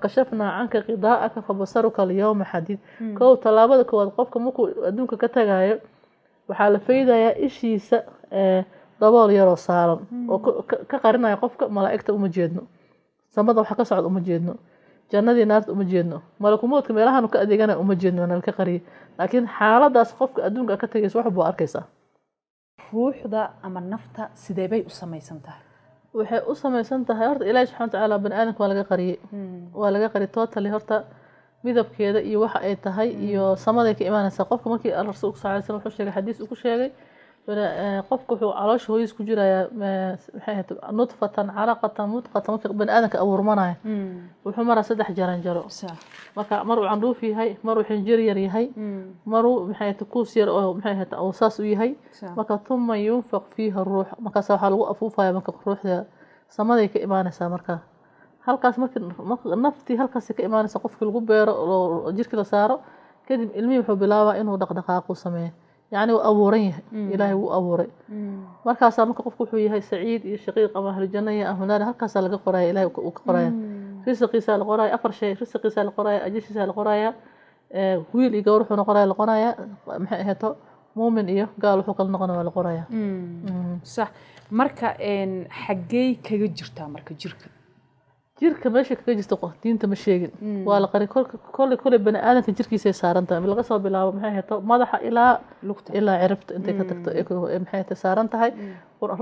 kashafnaa canka qidaa'aka fabasaruka alyawma xadiid kow tallaabada koowaad qofka markuu adduunka ka tagayo waxaa la faydayaa ishiisa dabool yaroo saaran oo ka qarinaya qofka malaa'igta uma jeedno samada waxa ka socda uma jeedno jannadii naarta uma jeedno malakumoodka meelahan ka adeegana uma jeedno nal ka qariyo laakiin xaaladaas qofka adduunka ka tagayso wax buu arkaysaa ruuxda ama nafta sidee bay u samaysan tahay waxay u samaysan tahay horta ilaahay subxaanahu wa tacaala bani aadamka waa laga qariyay totally horta midabkeeda iyo waxa ay tahay iyo samaday ka imaanaysaa qofka markii rasuulka sallallahu alayhi wasallam wuxuu sheegay xadiis uu ku sheegay qofka wuxuu caloosha hooyis ku jirayaa maxay ahayd nutfatan calaqatan mudqatan marka bani aadamka abuurmanaya wuxuu maraa 3 jaranjaro marka mar uu candhuuf yahay mar uu xinjir yar yahay mar uu maxay ahayd kuus yar oo maxay ahayd awsaas u yahay marka thumma yunfaq fiiha ruux marka waxa lagu afuufaya marka ruuxda samaday ka imaanaysaa marka halkaas markii naftii halkaas ka imaanaysa qofka lagu beero oo jirka la saaro kadib ilmihi wuxuu bilaabaa inuu dhaqdhaqaaq sameeyo يعني وأبوريه إلهي وأبوري مركز أمك قف كحوي سعيد شقيق أما أهل الجنة أهل نار هكذا لقى قرايا إلهي وقرايا رزقي سال قرايا أفر شيء رزقي سال قرايا أجيش سال قرايا ويل يجور حنا قرايا القرايا محيته مؤمن إيه قالوا حكل نقنا ولا قرايا صح مركا إن حجي كجرتا مركا جرك jirka meesha kaga jirto diinta ma sheegin waa la qari kol bani aadamka jirkiisa saaran tahay laga soo bilaabo maxay hayto madaxa ilaa lugta ilaa ciribta intay ka tagto maxay hayto saaran tahay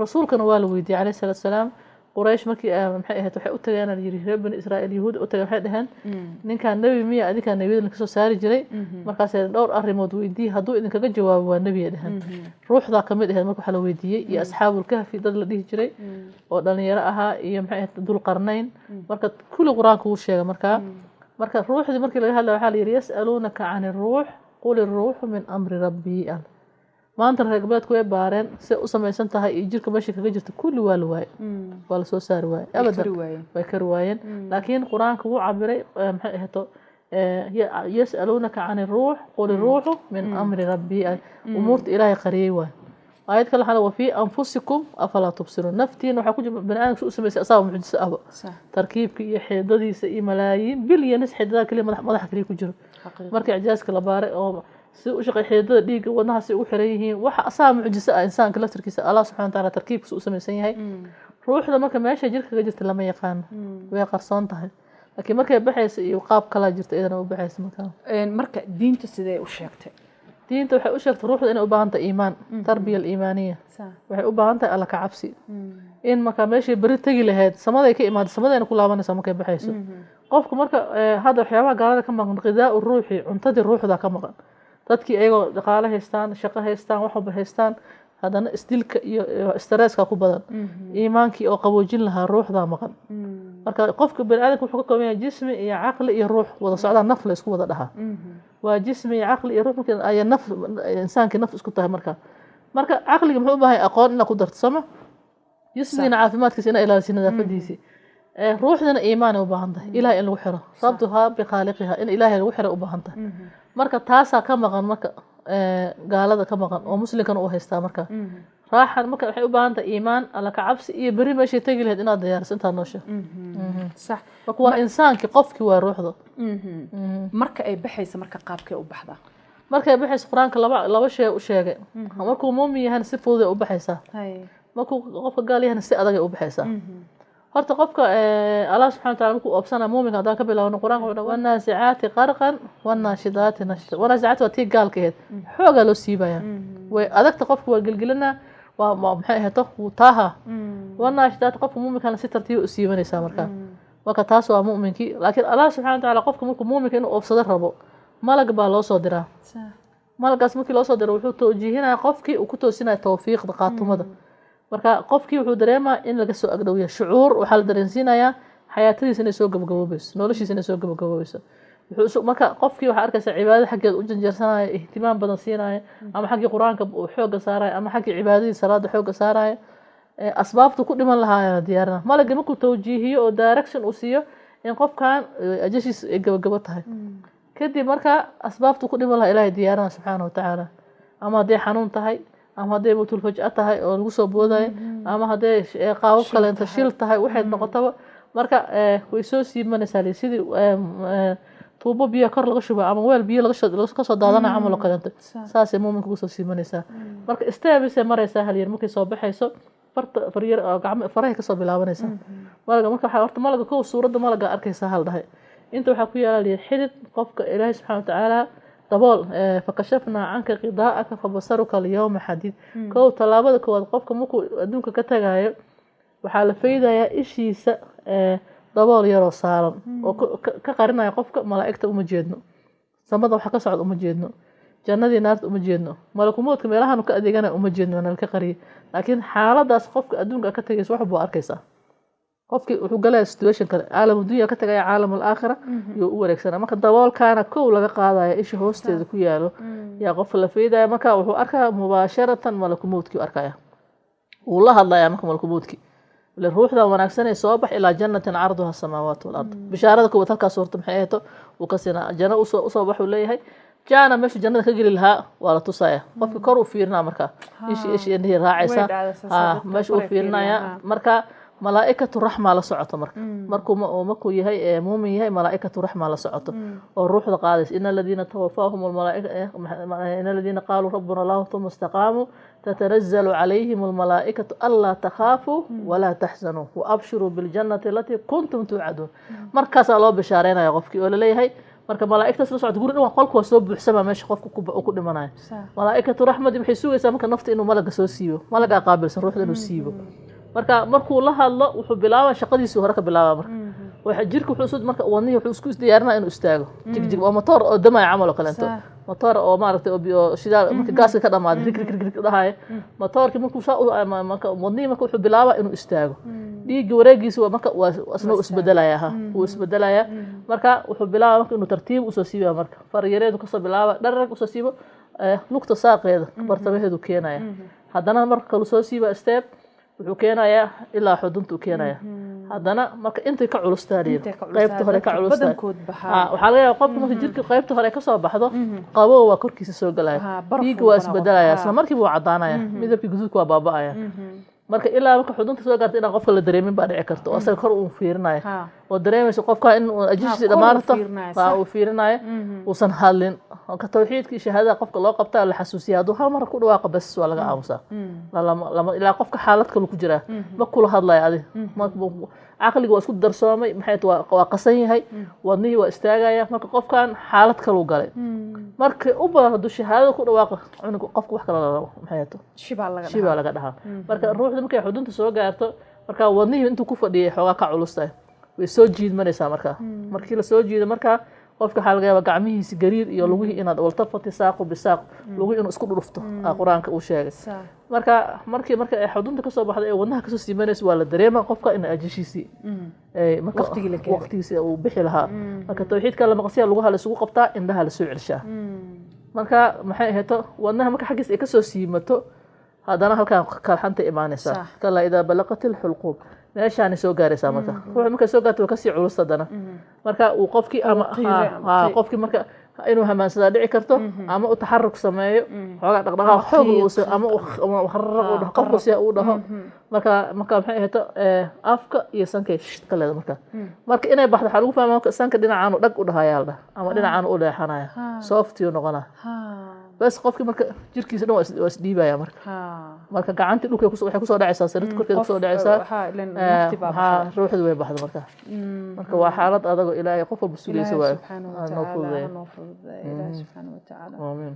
rasuulkana waa la weydiiyay alayhi salaatu salaam quraysh markii maxay hayto waxay u tageen yiri reer bani israa'iil yahuud u tagay waxay dhahan ninka nabi miya adinka nabiyada ka soo saari jiray markaas ay dhowr arrimood weydiiyay haduu idin kaga jawaabo waa nabi dhahan ruuxda kamid ah marka waxa la weydiiyay iyo asxaabul kahfi dad la dhihi jiray oo dhalinyaro ahaa iyo maxay hayto dul qarnayn marka kulli quraanku uu sheegay marka ruuxdii markii laga hadlayo waxa la yiri yasalunaka aan ruux qul ruuhu min amri rabbi maanta ragbaadku way baareen si u samaysan tahay jirka meesha kaga jirta kulli waa la waayay waa la soo saari waayay abadan way ka ruwaayeen laakiin quraanku uu cabiray maxay ahaato yasalunaka aan ruux qul ruuhu min amri rabbi umurta ilaahay qariyay waay ayad kale waxa fi anfusikum afala tubsirun naftiin waxa ku jira banaanka soo sameeyay asaab mucjiso ah tarkiibka iyo xeedadiisa iyo malaayiin bilyanis xeedada kaliya madax kaliya ku jiro marka ijaaska la baaray oo si u shaqay xeedada dhiiga wadnaha si u xiran yihiin waxa asaab mucjiso ah insaanka laftirkiisa Allah subhanahu wa ta'ala tarkiibka soo sameeysan yahay ruuxda marka meesha jirka kaga jirta lama yaqaan way qarsoon tahay laakiin markay baxayso iyo qaab kala jirta idana u baxayso marka diinta sidee u sheegtay diinta waxay u sheegtay ruuxda inay u baahan tahay iimaan tarbiya iimaaniya waxay u baahan tahay alla ka cabsi in marka meesha bari tagi lahayd samada ay ka imaado samadayna ku laabanaysa markay baxayso qofku marka hada waxyaabaha gaalada ka maqan qidaa ruuxi cuntadii ruuxda ka maqan dadkii ayagoo dhaqaale haystaan shaqo haystaan wax walba haystaan hadana isdilka iyo stresska ku badan iimaankii oo qaboojin lahaa ruuxda maqan marka qofka bani'aadamku wuxuu ka kooban yahay jismi iyo aqli iyo ruux wada socda naf la isku wada dhaha waa jismi iyo aqli iyo ruux marka ay naf insaanka naf isku tahay marka aqliga muxuu u baahay aqoon in la ku darto sama jismina caafimaadkiisa in ilaaliso nadaafadiisa ruuxdana iimaan u baahan tahay ilaahay in lagu xiro sabtuha bi khaliqiha in ilaahay lagu xiro u baahan tahay marka taasa ka maqan marka gaalada ka maqan oo muslimkan uu haystaa marka raaxan marka waxay u baahan tahay iimaan alla ka cabsi iyo bari meesha tagi lahayd inaad diyaarso inta noosha sax marka waa insaanki qofki waa ruuxda marka ay baxayso marka qaabkay u baxdaa marka ay baxayso quraanka laba shay u sheegay markuu muumin yahay si fudud u baxaysaa markuu qofka gaal yahay si adag u baxaysaa horta qofka Allah subhanahu wa ta'ala markuu obsana muuminka hadaa ka bilaawno quraanka wuxuu wanaasicaati qarqan wanaashidaati nashda wanaasicaati waa tii gaalkeed xooga loo siibaya way adagta qofka waa gilgilana waa maxay ahaato taaha wanaashidaati qofka muuminka si tartiib u siibanaysa marka taas waa muuminki laakiin Allah subhanahu wa ta'ala qofka markuu muuminka inuu obsado rabo malag baa loo soo diraa malagaas markii loo soo diro wuxuu toojihinaa qofkii uu ku toosinayo tawfiiqda qaatumada marka qofkii wuxuu dareemaa in laga soo agdhowiyo shucuur waxa la dareensiinayaa xayaatadiisa inay soo gabagaboobayso noloshiisa inay soo gabagaboobayso wuxuu marka qofkii waxa arkaysa cibaadada xaggeed u janjeersanaya ihtimaam badan siinaya ama xaggii quraanka uu xooga saaraya ama xaggii cibaadadii salaada xooga saaraya asbaabtu ku dhiman lahaa diyaarna malaga markuu tawjiihiyo oo direction uu siiyo in qofkan ajashiis ay gabagabo tahay kadib marka asbaabtu ku dhiman lahaa ilaahay diyaarna subhanahu wa ta'ala ama haday xanuun tahay ama haday mutul fajaa tahay oo lagu soo booday ama haday qaabab kale inta shil tahay waxay noqotaba marka way soo siimanaysaa sidii tuubo biyo kor laga shubo ama weel biyo laga soo daadana camal oo kale saasay muuminka ku soo siimanaysaa marka istaabisay maraysaa hal yar markay soo baxayso faryar gacmo farahay ka soo bilaabanaysaa malaga marka waxa horta malaga koo suurada malaga arkaysaa hal dhahay inta waxa ku yaala xidid qofka Ilaahay subhanahu wa ta'ala dabool fakashafna anka qidaa'aka fabasaruka al-yawma hadid koo talaabada kood qofka markuu adduunka ka tagayo waxa la faydayaa ishiisa dabool yar oo saaran oo ka qarinaya qofka malaa'igta uma jeedno samada waxa ka socdo uma jeedno jannadii naarta uma jeedno malakumoodka meelahan ka adeegana uma jeedno nal ka qariyo laakiin xaaladaas qofka adduunka ka tagayso wax buu arkaysaa qofkii wuxuu galay situation kale caalam dunya ka tagay caalamul aakhira iyo u wareegsana marka daboolkaana koow laga qaadayo isha hoosteeda ku yaalo yaa qof la fiidaya marka wuxuu arkaa mubaasharatan malakumoodkii arkaya uu la hadlaya marka malakumoodkii الروح ذا وناكسنة صباح إلى جنة عرضها السماوات والأرض بشارة كوة تلك صورة محيته وكسنا جنة أصبح وليه جانا مش جنة كجيل لها ولا تصايا ما في كرو فيرنا مركا إيش إنه راعسة مش وفيرنا يا مركا ملائكة الرحمة على صعته مركو يهي مومي يهي ملائكة الرحمة على صعته والروح القادس إن الذين توفاهم الملائكة إن الذين قالوا ربنا الله ثم استقاموا تتنزل عليهم الملائكة ألا تخافوا ولا تحزنوا وأبشروا بالجنة التي كنتم توعدون مركز الله بشارينا يا غفكي ولا ليه هي marka malaa'ikta soo socdo guriga qolku soo buuxsama meesha qofku ku dhimanayo malaa'ikatu rahmadi waxay sugaysaa marka nafta inuu malaga soo siibo malaga qaabilsan ruuxda inuu siibo markuu la hadlo wuxuu bilaabaa shaqadiisa hore ka bilaabaa waxa jirku wuxuu marka wadnihi wuxuu isku diyaarinaa inuu istaago jigjig oo motor oo damay camal oo kaleento motor oo maaragtay oo shidaal marka gaaska ka dhamaad rig dhahay motorki markuu marka wadnihi marka wuxuu bilaabaa inuu istaago dhiig wareegiisa waa marka asna isbedelaya marka wuxuu bilaabaa marka inuu tartiib u soo siibo marka faryareedu ka soo bilaaba dharag u soo siibo lugta saaqeeda bartamaheedu keenaya haddana marka kale soo siiba step wuxuu keenayaa ilaa xuduntu keenaya haddana marka intay ka culustaadeen qaybta hore ka culustaa waxa laga yaabaa qofka marka jirka qaybta hore ka soo baxdo qabow waa korkiisa soo galaya dhiig waa isbedelaya isla markiiba waa cadaanaya midabkii guduudka waa baaba'aya marka ilaa marka xudunta soo gaartay in qofka la dareemin baa dhici karto oo asaga kor uu fiirinayo oo dareemayso qofka in ajishiisa dhamaarto uu fiirinayo uusan hadlin ka tawxiidkii shahaadada qofka loo qabtaa la xasuusiyaa haduu hal mar ku dhawaaqo bas waa laga aamusaa lama ilaa qofka xaalad kale ku jira ma kula hadlayo adi aqliga waa isku darsoomay maxay waa qasan yahay wadnihi waa istaagaya marka qofkan xaalad kale u galay marka u baahdo shahaadada ku dhawaaqo cunuga qofka wax kale la maxay shibaa laga dhahaa marka ruuxda markay xudunta soo gaarto marka wadnihi intuu ku fadhiyay xoogaa ka culustay way soo jiidmanaysaa markii la soo jiido marka qofka waxa laga yaabaa gacmihiisa gariir iyo lugihii inaad waltafati saaqo bisaaq lugu inuu isku dhurufto quraanka uu sheegay marka ay xudunta ka soo baxday ee wadnaha ka soo siimanayso waa la dareemaa qofka in ajishiisi marka waqtigiisa uu bixi lahaa marka tawxiidka la maqsiya lugaha la isugu qabtaa indhaha la soo celshaa marka maxay ahayd wadnaha marka xagiis ay ka soo siimato haddana halkaan kalxanta imaanaysaa kala idaa balaqatil xulquub meeshaan soo gaaraysaa marka ruuxa marka soo gaarto ka sii culus hadana marka uu qofkii ama qofkii marka inuu hamaansada dhici karto ama uu taxarruk sameeyo xoogaa dhaqdhaqaaq xoog uu ama xarraq qofku uu dhaho marka maxay ahayd afka iyo sanka kala marka inay baxdo waxa lagu fahmaa sanka dhinacaan dhag u dhahayaa ama dhinacaan u leexanaya soft iyo noqona بس قفكي مركا جيركيس دون واس ديبايا مركا غعنتي دولكay waxay ku soo dhacaysaa sarid korkeeda ku soo dhacaysaa ruuxdu way baxdo marka waa xaalad adag oo ilaahay qof walba suulaysa waa subhanahu wa ta'ala ilaahay subhanahu wa ta'ala aamin